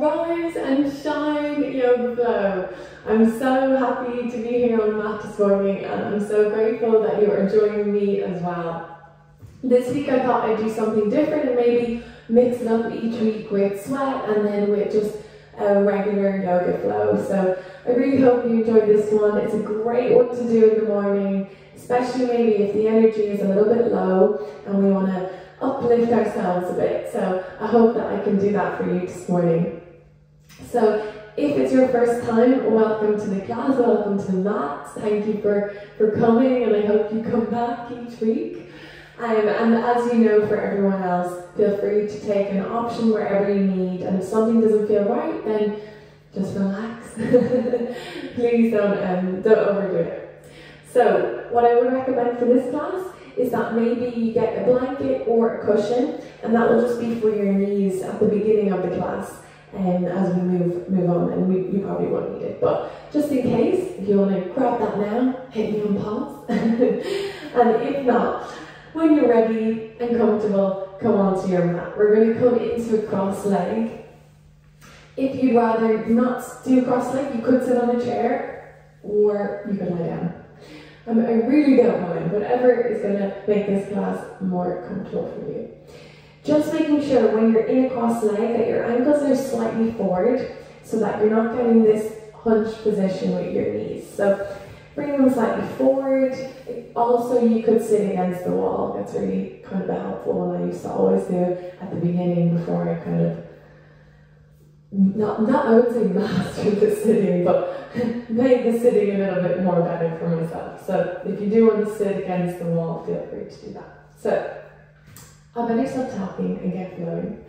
Rise and Shine Yoga Flow. I'm so happy to be here on the mat this morning, and I'm so grateful that you are joining me as well. This week I thought I'd do something different and maybe mix it up each week with sweat and then with just a regular yoga flow. So I really hope you enjoyed this one. It's a great one to do in the morning, especially maybe if the energy is a little bit low and we want to uplift ourselves a bit. So I hope that I can do that for you this morning. So if it's your first time, welcome to the class, welcome to the mat. Thank you for coming, and I hope you come back each week. And as you know, for everyone else, feel free to take an option wherever you need, and if something doesn't feel right, then just relax. Please don't overdo it. So what I would recommend for this class is that maybe you get a blanket or a cushion, and that will just be for your knees at the beginning of the class, as we move on, and you probably won't need it, but just in case, if you want to grab that now, hit me on pause. And if not, when you're ready and comfortable, come onto your mat. We're going to come into a cross leg. If you'd rather not do a cross leg, you could sit on a chair, or you could lie down. I really don't mind, whatever is going to make this class more comfortable for you. Just making sure when you're in a cross leg that your ankles are slightly forward so that you're not getting this hunched position with your knees. So bring them slightly forward. Also, you could sit against the wall. That's really kind of a helpful one I used to always do at the beginning before I kind of, not I would say mastered the sitting, but made the sitting a little bit more better for myself. So if you do want to sit against the wall, feel free to do that. So I better stop talking and get flowing.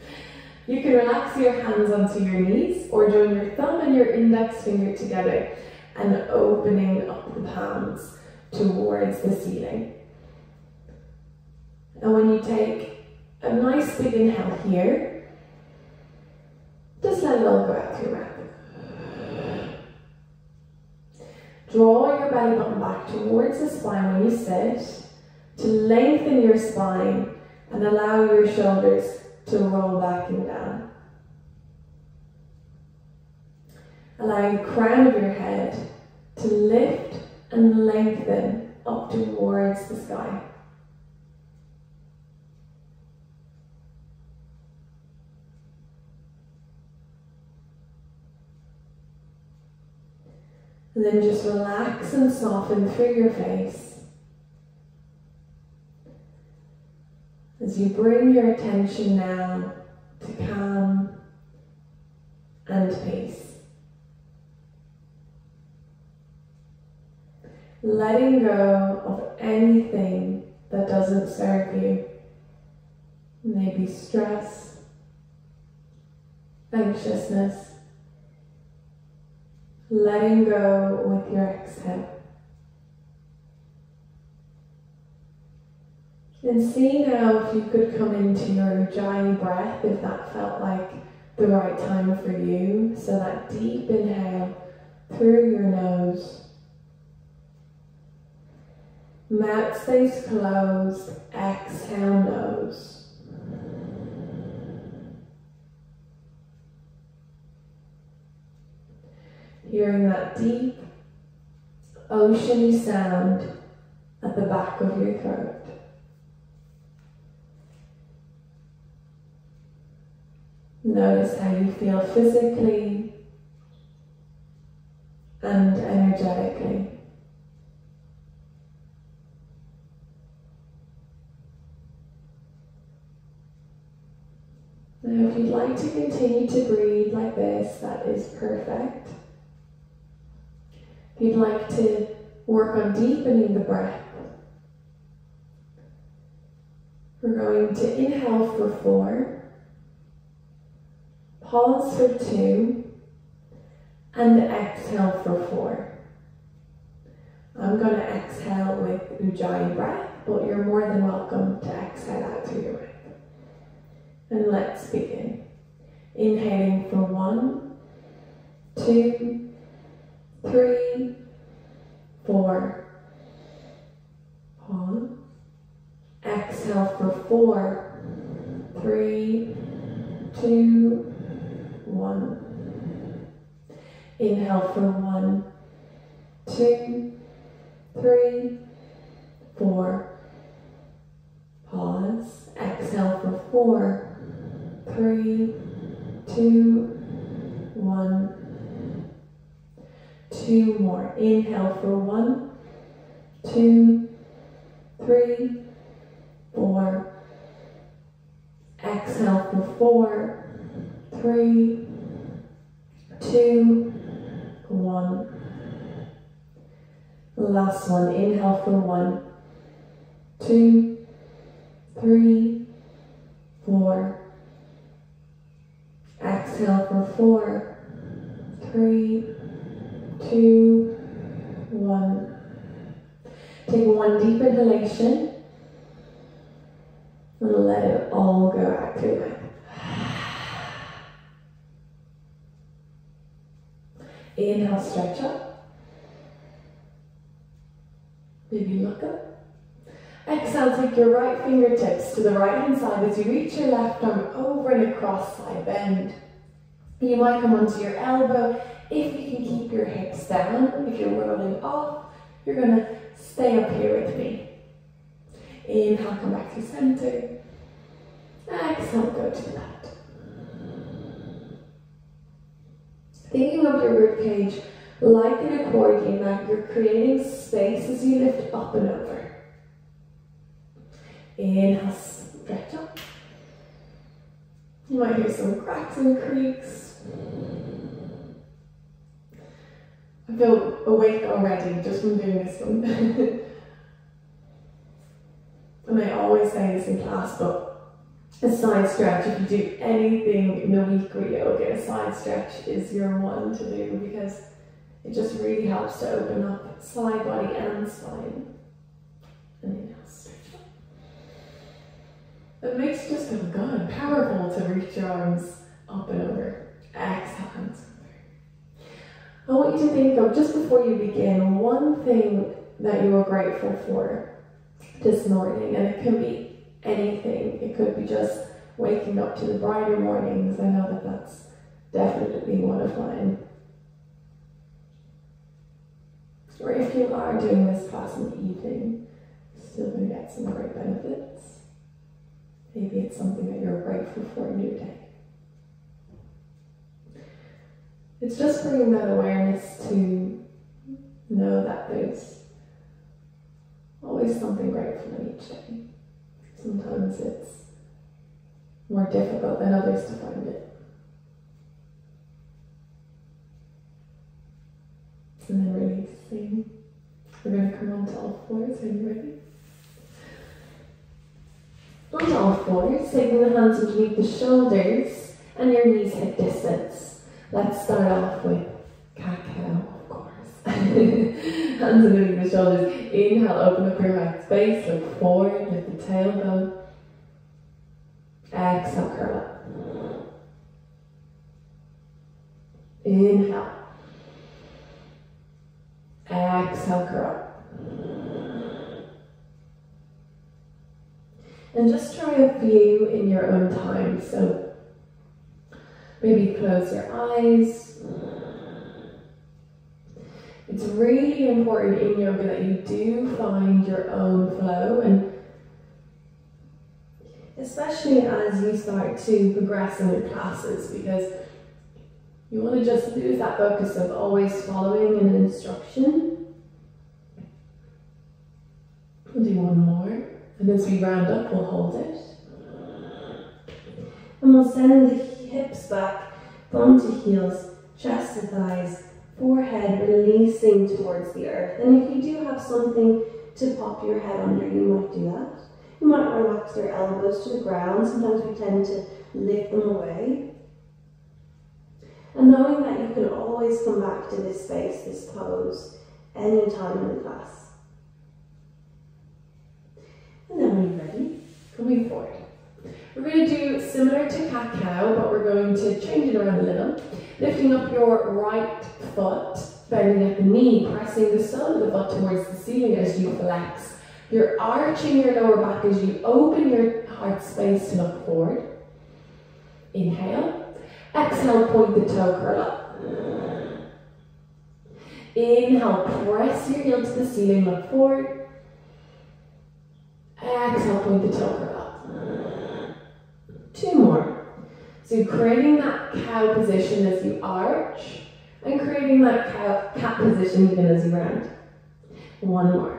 You can relax your hands onto your knees or join your thumb and your index finger together and opening up the palms towards the ceiling. And when you take a nice big inhale here, just let it all go out through your mouth. Draw your belly button back towards the spine when you sit to lengthen your spine and allow your shoulders to roll back and down. Allowing the crown of your head to lift and lengthen up towards the sky. And then just relax and soften through your face as you bring your attention now to calm and peace. Letting go of anything that doesn't serve you. Maybe stress, anxiousness. Letting go with your exhale. And see now if you could come into your Ujjayi breath, if that felt like the right time for you. So that deep inhale through your nose. Mouth stays closed, exhale nose. Hearing that deep, oceany sound at the back of your throat. Notice how you feel physically and energetically. Now, if you'd like to continue to breathe like this, that is perfect. If you'd like to work on deepening the breath, we're going to inhale for 4, pause for 2, and exhale for 4. I'm going to exhale with Ujjayi breath, but you're more than welcome to exhale out through your mouth. And let's begin. Inhaling for 1, 2, 3, 4. Pause. Exhale for 4, 3, 2, 1. Inhale for 1, 2, 3, 4. Pause. Exhale for 4, 3, 2, 1. 2 more. Inhale for 1, 2, 3, 4. Exhale for 4, 3, 2, 1. Last one. Inhale for 1, 2, 3, 4. Exhale for 4, 3, 2, 1. Take one deep inhalation and let it all go out through your mouth. Inhale, stretch up. Maybe look up. Exhale, take your right fingertips to the right hand side as you reach your left arm over and across side bend. You might come onto your elbow. If you can keep your hips down, if you're rolling off, you're going to stay up here with me. Inhale, come back to center. Exhale, go to the left. Thinking of your rib cage like an accordion, that you're creating space as you lift up and over. Inhale, stretch up. You might hear some cracks and creaks. I feel awake already just from doing this one. And I always say this in class, but a side stretch, if you do anything in the week with yoga, a side stretch is your one to do, because it just really helps to open up side body and spine. And inhale, stretch up. It makes you just feel good, powerful to reach your arms up and over. Exhale, hands over. I want you to think of, just before you begin, one thing that you are grateful for this morning, and it can be anything. It could be just waking up to the brighter mornings. I know that that's definitely one of mine. Or if you are doing this class in the evening, you're still going to get some great benefits. Maybe it's something that you're grateful for in your day. It's just bringing that awareness to know that there's always something grateful in each day. Sometimes it's more difficult than others to find it. And then releasing. We're going to come onto all fours. Are you ready? Onto all fours, taking the hands underneath the shoulders and your knees hip distance. Let's start off with cat-cow, of course. Hands underneath the shoulders. Inhale, open up your heart space, look forward, lift the tailbone. Exhale, curl up. Inhale. Exhale, curl up. And just try a few in your own time. So maybe close your eyes. It's really important in yoga that you do find your own flow, and especially as you start to progress in your classes, because you want to just lose that focus of always following an instruction. We'll do one more, and as we round up, we'll hold it. And we'll send the hips back, bum to heels, chest to thighs, forehead releasing towards the earth. And if you do have something to pop your head under, you might do that. You might relax your elbows to the ground. Sometimes we tend to lift them away. And knowing that you can always come back to this space, this pose, any time in the class. And then when you're ready, coming forward. We're going to do similar to cat-cow, but we're going to change it around a little. Lifting up your right foot, bending at the knee, pressing the sole of the foot towards the ceiling as you flex. You're arching your lower back as you open your heart space to look forward. Inhale. Exhale, point the toe, curl up. Inhale, press your heel to the ceiling, look forward. Exhale, point the toe, curl up. 2 more. So creating that cow position as you arch, and creating that cat position even as you round. 1 more.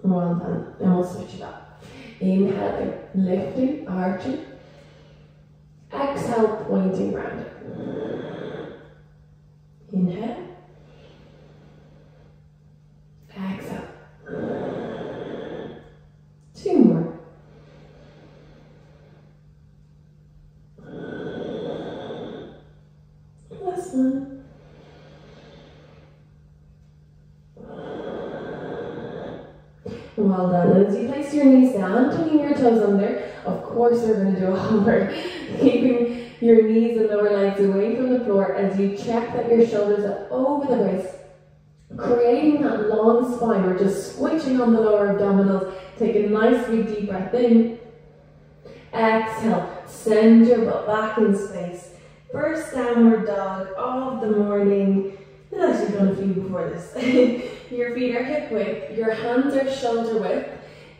Well done. And we'll switch it up. Inhaling, lifting, arching. Exhale, pointing, rounding. Inhale. Exhale. 2 more. Last one. Well done. And as you place your knees down, tucking your toes under, of course we're going to do a hover, keeping your knees and lower legs away from the floor as you check that your shoulders are over the waist, creating that long spine. We're just switching on the lower abdominals. Take a nice big deep breath in. Exhale, send your butt back in space. First downward dog of the morning. I've actually done a few before this. Your feet are hip width, your hands are shoulder width.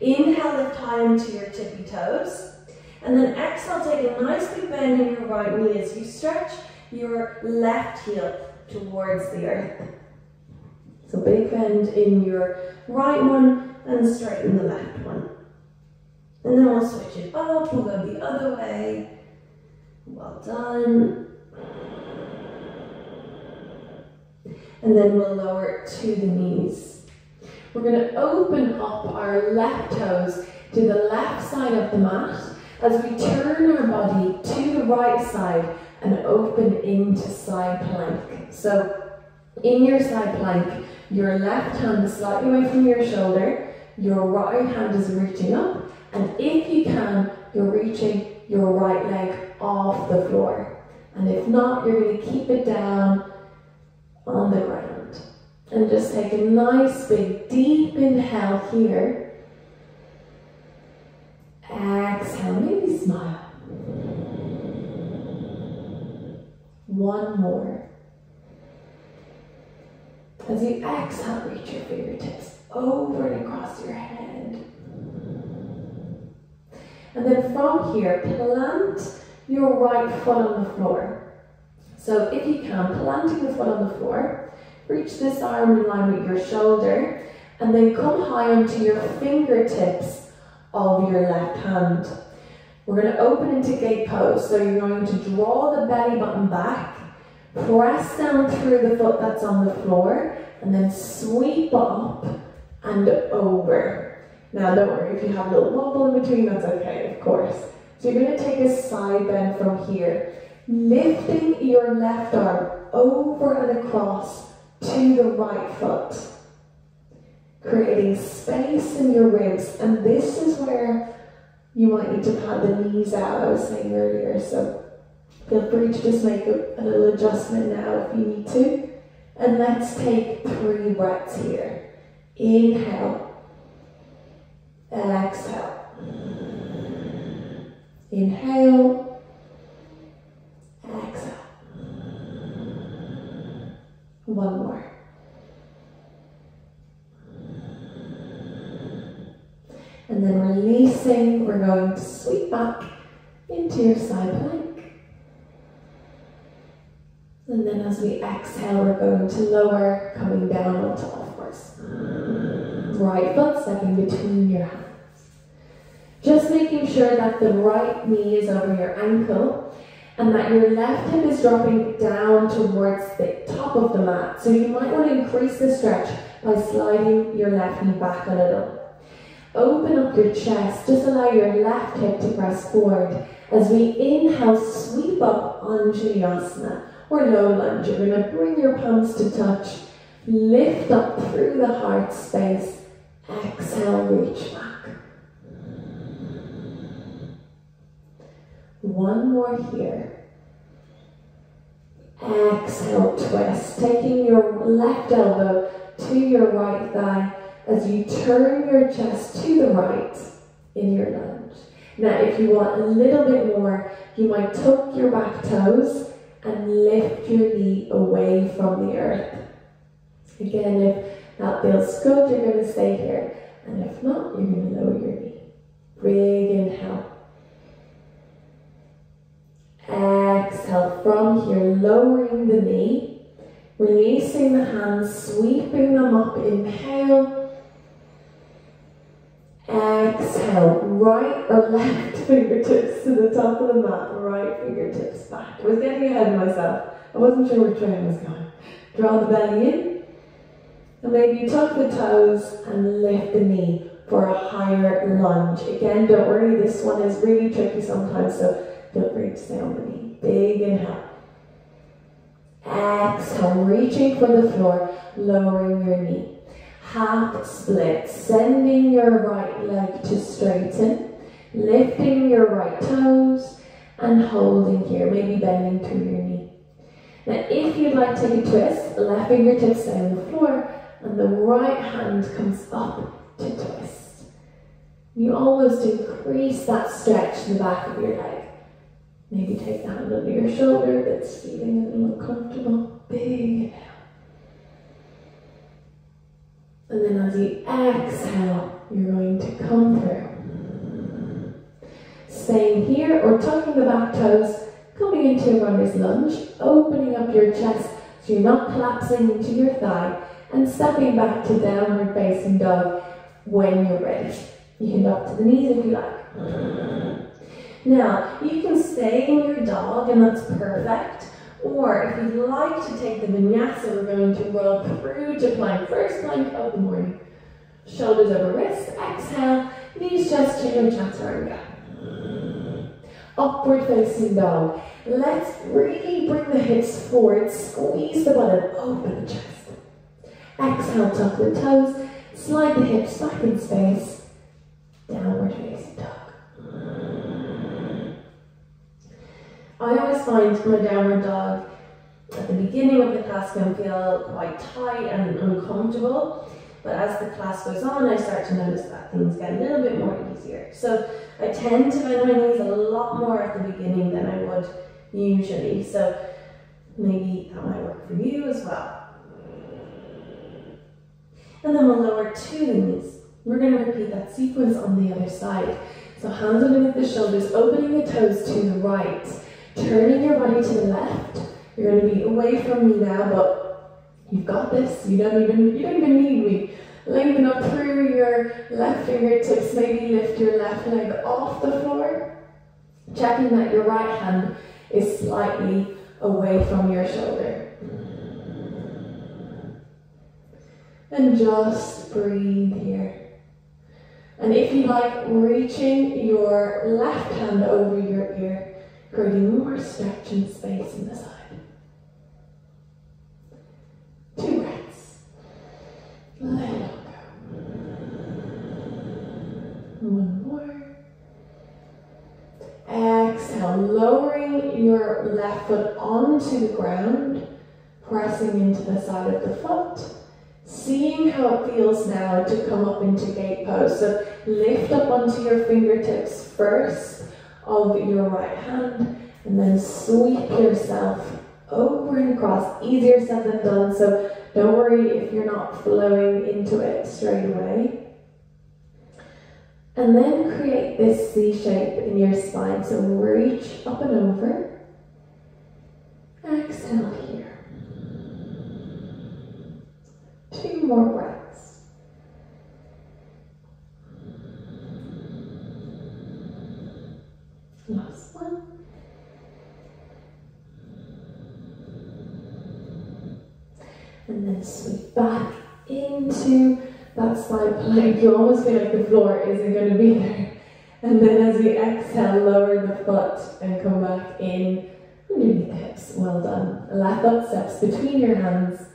Inhale, lift high into your tippy toes. And then exhale, take a nice big bend in your right knee as you stretch your left heel towards the earth. So big bend in your right one and straighten the left one. And then we'll switch it up, we'll go the other way. Well done. And then we'll lower to the knees. We're going to open up our left toes to the left side of the mat as we turn our body to the right side and open into side plank. So in your side plank, your left hand is slightly away from your shoulder, your right hand is reaching up, and if you can, you're reaching your right leg off the floor. And if not, you're going to keep it down on the ground. And just take a nice big deep inhale here. Exhale, maybe smile. 1 more. As you exhale, reach your fingertips over and across your head. And then from here, plant your right foot on the floor. So if you can, planting the foot on the floor, reach this arm in line with your shoulder, and then come high onto your fingertips of your left hand. We're going to open into gate pose, so you're going to draw the belly button back, press down through the foot that's on the floor, and then sweep up and over. Now don't worry, if you have a little wobble in between, that's okay, of course. So you're going to take a side bend from here, lifting your left arm over and across to the right foot, creating space in your ribs. And this is where you might need to pad the knees out, I was saying earlier, so feel free to just make a little adjustment now if you need to. And let's take 3 breaths here. Inhale, exhale. Inhale, exhale. 1 more. And then releasing, we're going to sweep back into your side plank. And then as we exhale, we're going to lower, coming down onto all fours. Right foot stepping between your hands. Just making sure that the right knee is over your ankle and that your left hip is dropping down towards the top of the mat. So you might want to increase the stretch by sliding your left knee back a little. Open up your chest, just allow your left hip to press forward. As we inhale, sweep up Anjali or low lunge. You're going to bring your palms to touch, lift up through the heart space, exhale, reach back. 1 more here. Exhale, twist, taking your left elbow to your right thigh as you turn your chest to the right in your lunge. Now, if you want a little bit more, you might tuck your back toes and lift your knee away from the earth. Again, if that feels good, you're going to stay here. And if not, you're going to lower your knee. Big inhale. Exhale from here, lowering the knee, releasing the hands, sweeping them up. Inhale. Exhale, right or left fingertips to the top of the mat, right fingertips back. I was getting ahead of myself. I wasn't sure which way I was going. Draw the belly in, and maybe tuck the toes and lift the knee for a higher lunge. Again, don't worry, this one is really tricky sometimes, so feel free to stay on the knee. Big inhale. Exhale, reaching for the floor, lowering your knee. Half split, sending your right leg to straighten, lifting your right toes and holding here, maybe bending through your knee. Now if you'd like to take a twist, the left fingertips stay on the floor and the right hand comes up to twist. You almost increase that stretch in the back of your leg. Maybe take the hand under your shoulder if it's feeling a little uncomfortable. Big inhale. And then as you exhale, you're going to come through. Staying here or tucking the back toes, coming into a runner's lunge, opening up your chest so you're not collapsing into your thigh, and stepping back to downward facing dog when you're ready. You can drop to the knees if you like. Now, you can stay in your dog and that's perfect. Or if you'd like to take the vinyasa, we're going to roll through to plank. First plank of the morning. Shoulders over wrists, exhale, knees just to your chaturanga. Upward facing dog. Let's really bring the hips forward, squeeze the butt and open the chest. Exhale, tuck the toes, slide the hips back in space. Downward facing dog. I always find my downward dog at the beginning of the class can feel quite tight and uncomfortable, but as the class goes on, I start to notice that things get a little bit more easier. So I tend to bend my knees a lot more at the beginning than I would usually, so maybe that might work for you as well. And then we'll lower to the knees. We're going to repeat that sequence on the other side. So hands underneath the shoulders, opening the toes to the right. Turning your body to the left. You're going to be away from me now, but you've got this. You don't even need me. Lengthen up through your left fingertips. Maybe lift your left leg off the floor. Checking that your right hand is slightly away from your shoulder. And just breathe here. And if you like, reaching your left hand over your ear, creating more stretch and space in the side. 2 breaths. Let it all go. 1 more. Exhale, lowering your left foot onto the ground, pressing into the side of the foot. Seeing how it feels now to come up into gate pose. So lift up onto your fingertips first of your right hand and then sweep yourself over and across. Easier said than done, so don't worry if you're not flowing into it straight away. And then create this C shape in your spine. So reach up and over. Exhale here. 2 more breaths. Last one. And then sweep back into that side plank. You almost feel like the floor isn't going to be there. And then as we exhale, lower the foot and come back in underneath the hips. Well done. Left foot steps between your hands,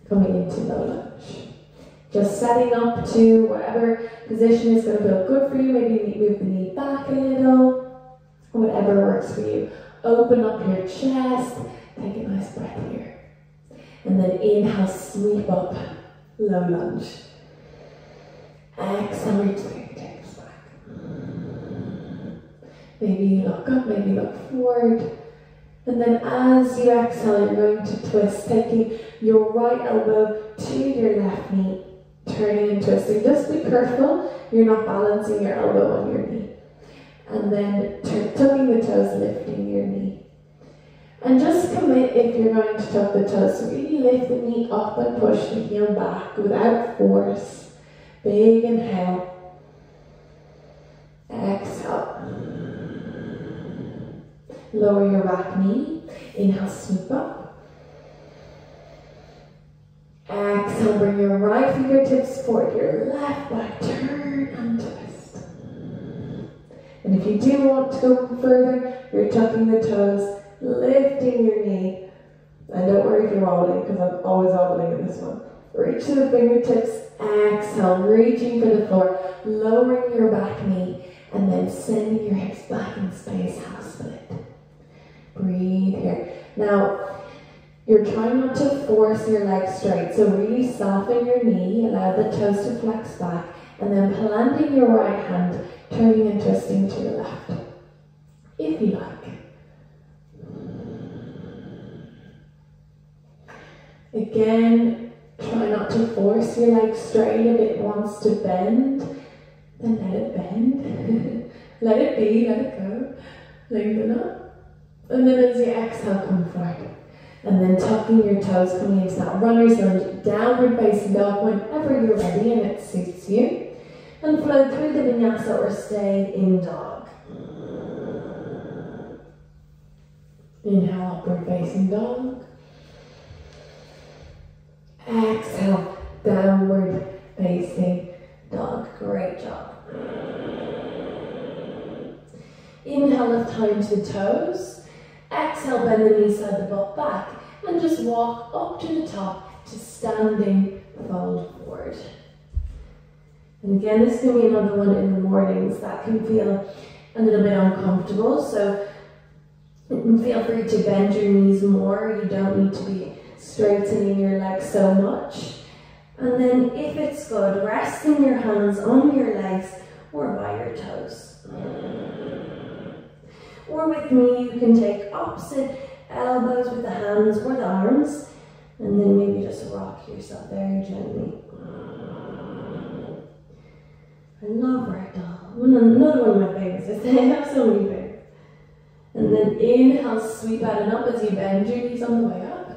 coming into low lunge. Just setting up to whatever position is going to feel good for you. Maybe move the knee back a little, whatever works for you. Open up your chest, take a nice breath here. And then inhale, sweep up, low lunge. Exhale, reach the fingertips back. Maybe you look up, maybe look forward. And then as you exhale, you're going to twist, taking your right elbow to your left knee, turning and twisting. Just be careful you're not balancing your elbow on your knee. And then tucking the toes, lifting your knee. And just commit if you're going to tuck the toes. So really lift the knee up and push the heel back without force. Big inhale. Exhale. Lower your back knee. Inhale, sweep up. Exhale, bring your right fingertips forward, your left back, turn and twist. And if you do want to go further, you're tucking the toes, lifting your knee. And don't worry if you're wobbling, because I'm always wobbling in this one. Reach to the fingertips, exhale, reaching for the floor, lowering your back knee, and then sending your hips back in space, half split. Breathe here. Now, you're trying not to force your legs straight, so really soften your knee, allow the toes to flex back, and then planting your right hand, turning and twisting to your left, if you like. Again, try not to force your legs straight. If it wants to bend, then let it bend. Let it be, let it go. Lengthen up. And then as you exhale, come forward. And then tucking your toes, coming into that runner's lunge, downward facing dog whenever you're ready and it suits you. And flow through the vinyasa or stay in dog. Inhale, upward facing dog. Exhale, downward facing dog. Great job. Inhale, lift high into the toes. Exhale, bend the knee side, the butt back, and just walk up to the top to standing fold forward. And again, this can be another one in the mornings that can feel a little bit uncomfortable, so feel free to bend your knees more. You don't need to be straightening your legs so much. And then if it's good, resting your hands on your legs or by your toes. Or with me, you can take opposite elbows with the hands or the arms, and then maybe just rock yourself very gently. I love ragdoll. Another one of my favorites. I have so many favorites. And then inhale, sweep out and up as you bend your knees on the way up.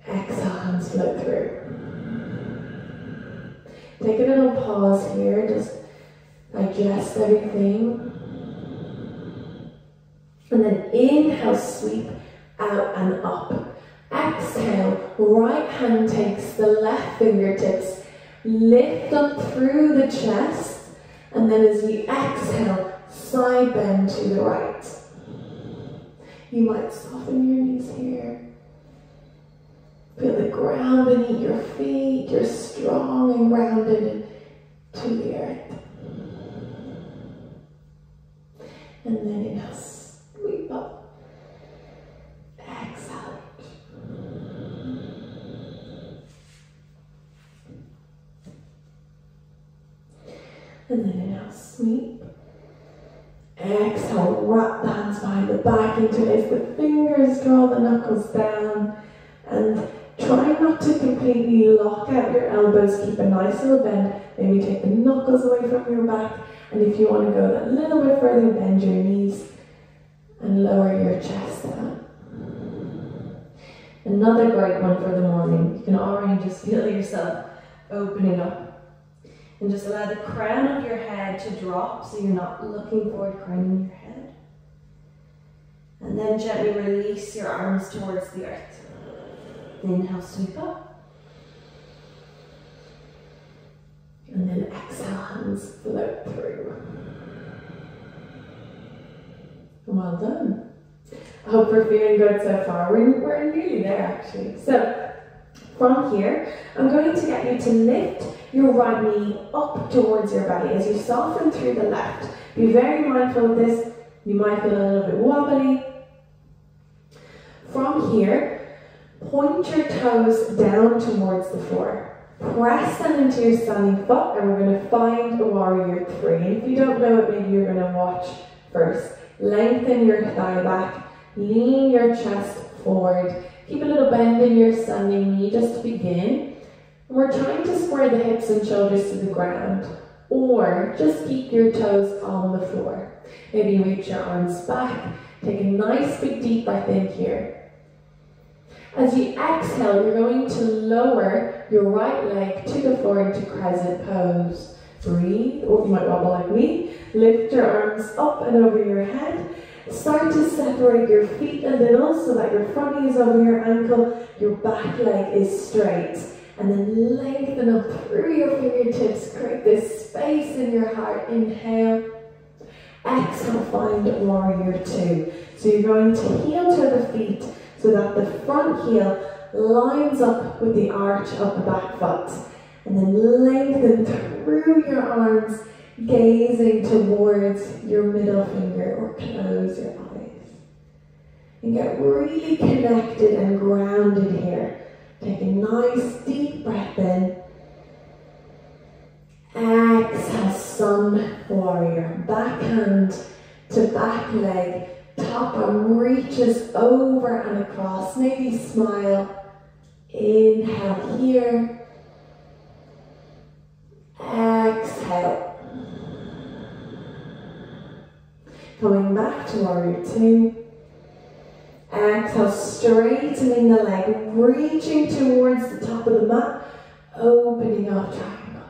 Exhale, hands float through. Take a little pause here, just digest everything. And then inhale, sweep out and up. Exhale, right hand takes the left fingertips, lift up through the chest, and then as you exhale, side bend to the right. You might soften your knees here. Feel the ground beneath your feet. You're strong and grounded to the earth. And then inhale, sweep up. Exhale. And then inhale, sweep. Exhale, wrap the hands behind the back, interlace the fingers, draw the knuckles down, and try not to completely lock out your elbows. Keep a nice little bend. Maybe take the knuckles away from your back. And if you want to go that little bit further, bend your knees and lower your chest down. Another great one for the morning. You can already just feel yourself opening up. And just allow the crown of your head to drop so you're not looking forward, craning your head. And then gently release your arms towards the earth. Inhale, sweep up. And then exhale, hands float through. Well done. I hope we're feeling good so far. We're nearly there actually. So from here, I'm going to get you to lift your right knee up towards your belly as you soften through the left. Be very mindful of this. You might feel a little bit wobbly. From here, point your toes down towards the floor. Press them into your standing foot, and we're going to find a warrior 3. And if you don't know it, maybe you're going to watch first. Lengthen your thigh back, lean your chest forward. Keep a little bend in your standing knee just to begin. And we're trying to square the hips and shoulders to the ground, or just keep your toes on the floor. Maybe reach your arms back. Take a nice big deep breath in here. As you exhale, you're going to lower your right leg to the floor into crescent pose. Breathe, or you might wobble like me. Lift your arms up and over your head. Start to separate your feet a little so that your front knee is over your ankle, your back leg is straight. And then lengthen up through your fingertips. Create this space in your heart. Inhale. Exhale, find warrior 2. So you're going to heel to the feet so that the front heel lines up with the arch of the back foot. And then lengthen through your arms, gazing towards your middle finger, or close your eyes. And get really connected and grounded here. Take a nice deep breath in. Exhale, sun warrior. Back hand to back leg. Top arm reaches over and across. Maybe smile. Inhale here. Exhale. Coming back to warrior 2. Exhale, straightening the leg, reaching towards the top of the mat, opening up triangle.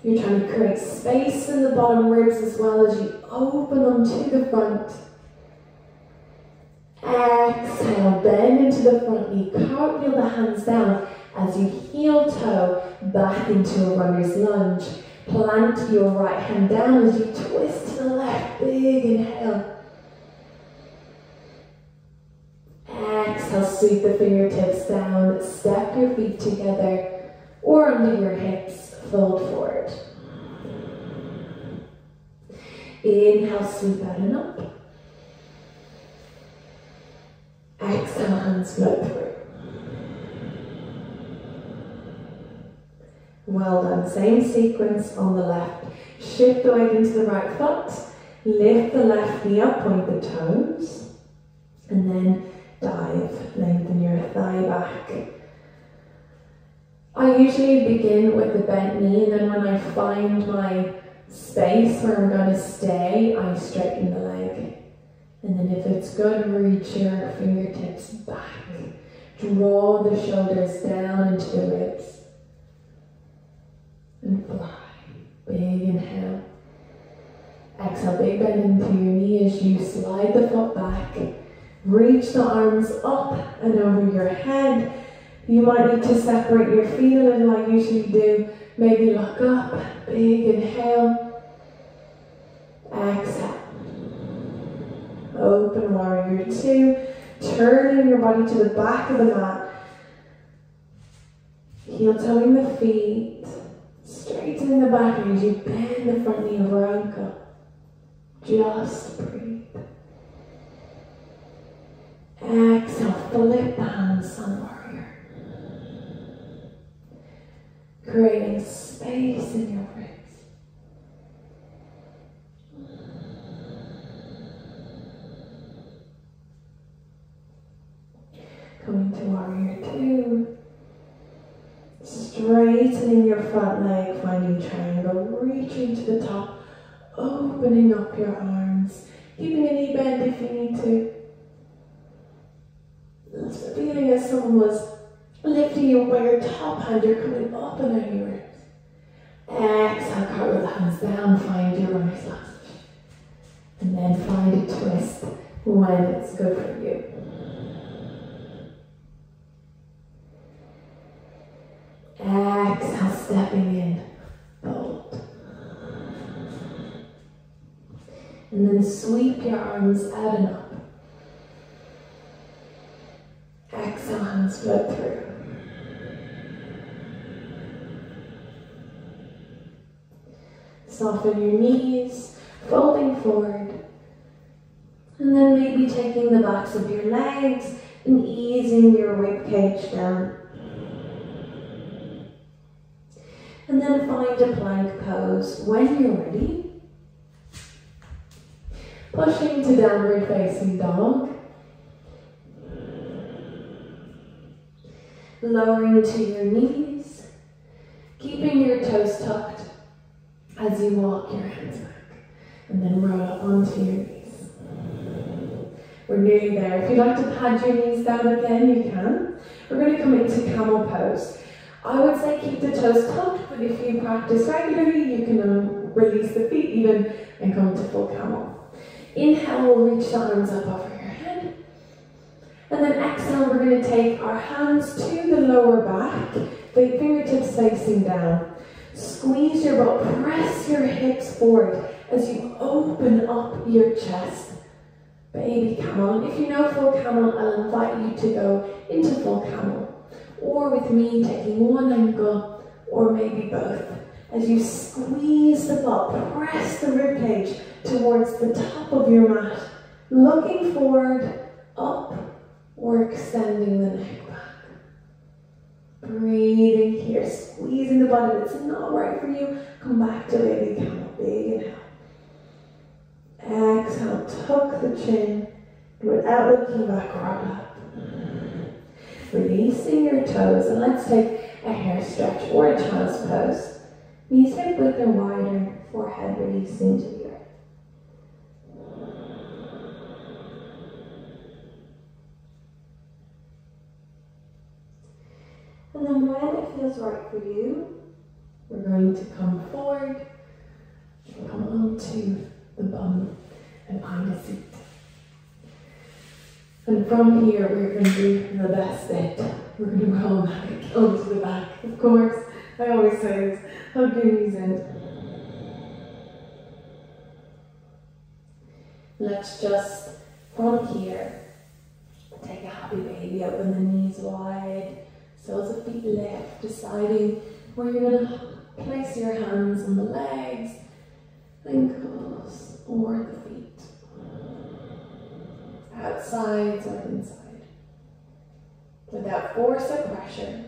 You're trying to create space in the bottom ribs as well as you open them to the front. Exhale, bend into the front knee, cartwheel the hands down as you heel toe back into a runner's lunge. Plant your right hand down as you twist to the left, big inhale. Exhale, sweep the fingertips down, step your feet together or under your hips, fold forward. Inhale, sweep out and up. Exhale, hands float through. Well done, same sequence on the left. Shift the weight into the right foot, lift the left knee up, point the toes, and then dive, lengthen your thigh back. I usually begin with the bent knee, and then when I find my space where I'm going to stay, I straighten the leg. And then if it's good, reach your fingertips back. Draw the shoulders down into the ribs. And fly. Big inhale. Exhale, big bend into your knee as you slide the foot back. Reach the arms up and over your head. You might need to separate your feet a little, I usually do. Maybe look up, big inhale. Exhale. Open warrior 2. Turning your body to the back of the mat. Heel toeing the feet. Straightening the back as you bend the front knee over ankle. Just breathe. Exhale, flip the hands, sun warrior. Creating space in your ribs. Coming to warrior 2. Straightening your front leg, finding triangle, reaching to the top, opening up your arms, keeping a knee bend if you need to. Feeling as someone was lifting you by your top hand, you're coming up and out your ribs. Exhale, cartwheel the hands down, find your runner's lunge. And then find a twist when it's good for you. Exhale, stepping in, fold. And then sweep your arms out and up. Exhale, hands float through. Soften your knees, folding forward. And then maybe taking the backs of your legs and easing your rib cage down. And then find a plank pose when you're ready. Pushing to downward facing dog. Lowering to your knees, keeping your toes tucked as you walk your hands back, and then roll up onto your knees. We're nearly there. If you'd like to pad your knees down again, you can. We're going to come into Camel Pose. I would say keep the toes tucked, but if you practice regularly, you can release the feet even and come to full camel. Inhale, we'll reach the arms up over your head. And then exhale, we're going to take our hands to the lower back, the fingertips facing down. Squeeze your butt, press your hips forward as you open up your chest. Baby camel. And if you know full camel, I'll invite you to go into full camel. Or with me, taking one ankle, or maybe both. As you squeeze the butt, press the ribcage towards the top of your mat. Looking forward, up, or extending the neck back. Breathing here, squeezing the butt. If it's not right for you, come back to baby camel. Big inhale. Exhale, tuck the chin. Without looking back, roll up. Releasing your toes, and let's take a hair stretch or a child's pose. Knees hip width or wider, forehead releasing to the earth. And then when it feels right for you, we're going to come forward and come onto the bum and on the seat. And from here, we're going to do the best bit. We're going to roll back onto the back. Of course, I always say this, hug your knees in. Let's just, from here, take a happy baby, open the knees wide, soles of feet lift, deciding where you're going to place your hands on the legs, ankles, or the feet. Outside or inside, without force or pressure.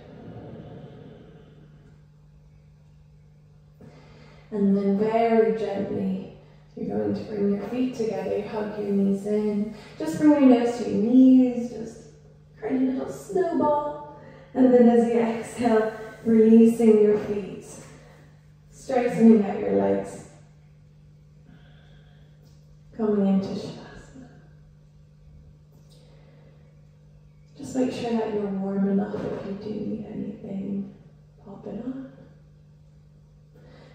And then very gently, you're going to bring your feet together, hug your knees in. Just bring your nose to your knees, just create a little snowball. And then as you exhale, releasing your feet, straightening out your legs, coming into Shavasana. Just make sure that you're warm enough. If you do need anything, pop it on.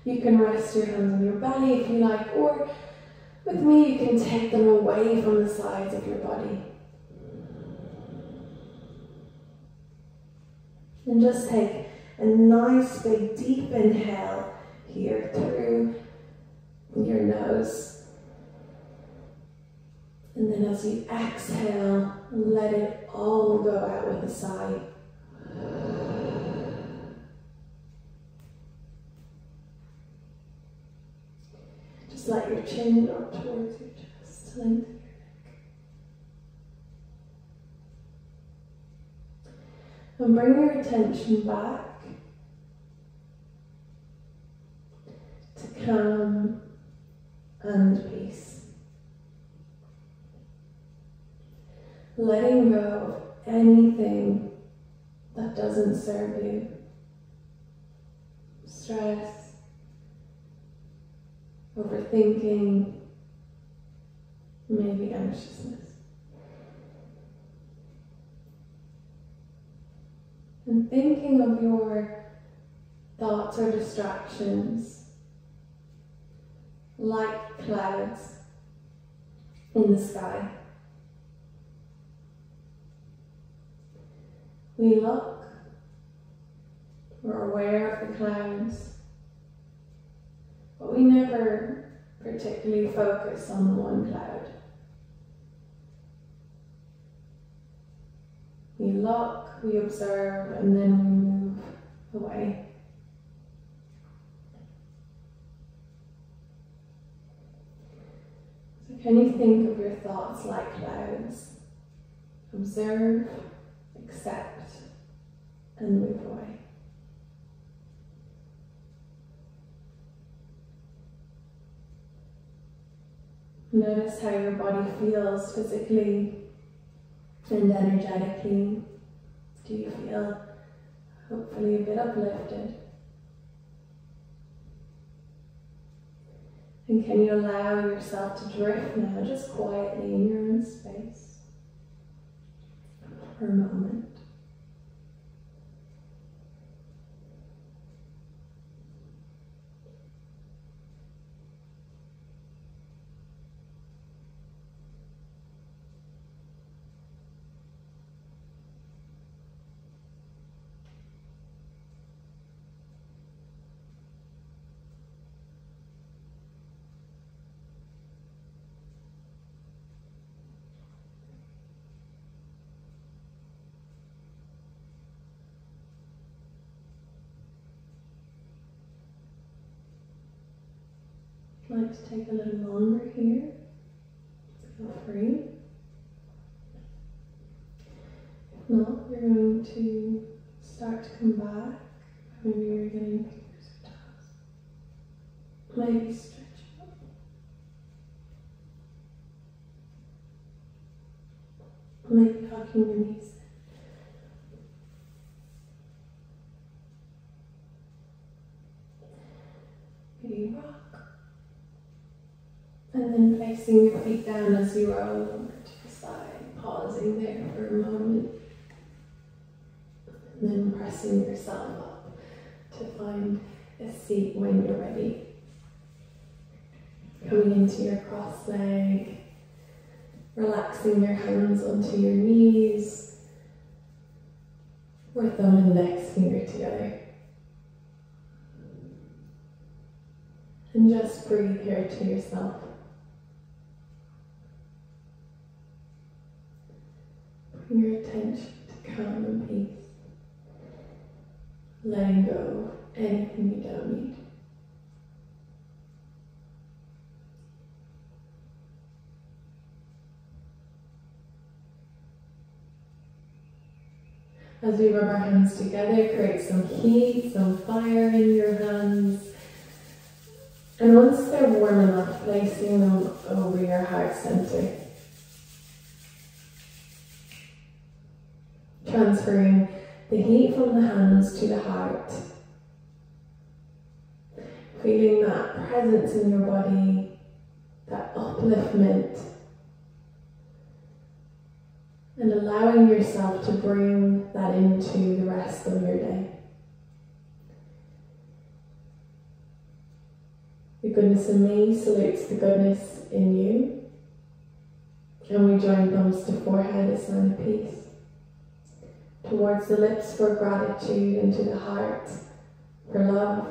You can rest your hands on your belly if you like, or with me you can take them away from the sides of your body. And just take a nice big deep inhale here through your nose. And then as you exhale, let it all go out with a sigh. Just let your chin drop towards your chest, lengthen your neck. And bring your attention back to calm and peace. Letting go of anything that doesn't serve you. Stress, overthinking, maybe anxiousness. And thinking of your thoughts or distractions like clouds in the sky. We look, we're aware of the clouds, but we never particularly focus on one cloud. We look, we observe, and then we move away. So can you think of your thoughts like clouds? Observe, accept, and move away. Notice how your body feels physically and energetically. Do you feel hopefully a bit uplifted? And can you allow yourself to drift now, just quietly in your own space for a moment? If you'd like to take a little longer here, feel free. If not, you're going to start to come back. Maybe you're getting fingers or toes. Maybe stretch up. Maybe hugging your knees. Maybe rock. And then placing your feet down as you roll over to the side, pausing there for a moment. And then pressing yourself up to find a seat when you're ready. Coming into your cross leg, relaxing your hands onto your knees, or thumb and index finger together. And just breathe here to yourself. Bring your attention to calm and peace. Letting go of anything you don't need. As we rub our hands together, create some heat, some fire in your hands. And once they're warm enough, placing them over your heart center. Transferring the heat from the hands to the heart. Feeling that presence in your body, that upliftment. And allowing yourself to bring that into the rest of your day. The goodness in me salutes the goodness in you. And we join thumbs to forehead, a sign of peace. Towards the lips for gratitude, and to the heart for love.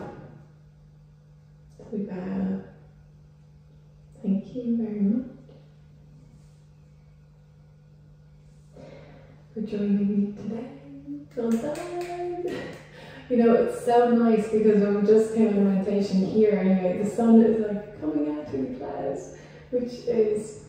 We bow. Thank you very much for joining me today. Well done. You know, it's so nice because when we just came into meditation here anyway, the sun is like coming out through the clouds, which is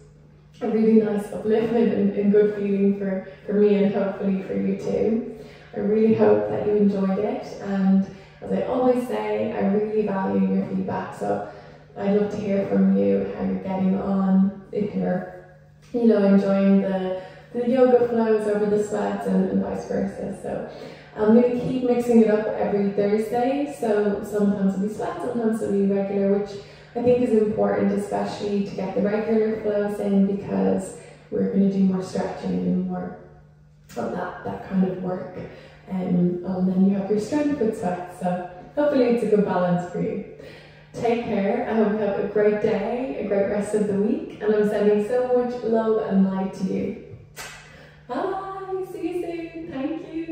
a really nice upliftment and good feeling for me and hopefully for you too. I really hope that you enjoyed it, and as I always say, I really value your feedback, so I'd love to hear from you how you're getting on, if you're, you know, enjoying the yoga flows over the sweats and vice versa. So I'm going to keep mixing it up every Thursday, so sometimes it'll be sweats, sometimes it'll be regular, which I think is important, especially to get the regular flows in, because we're going to do more stretching and more of that kind of work. And then you have your strength with sweats, so hopefully it's a good balance for you. Take care. I hope you have a great day, a great rest of the week, and I'm sending so much love and light to you. Bye. See you soon. Thank you.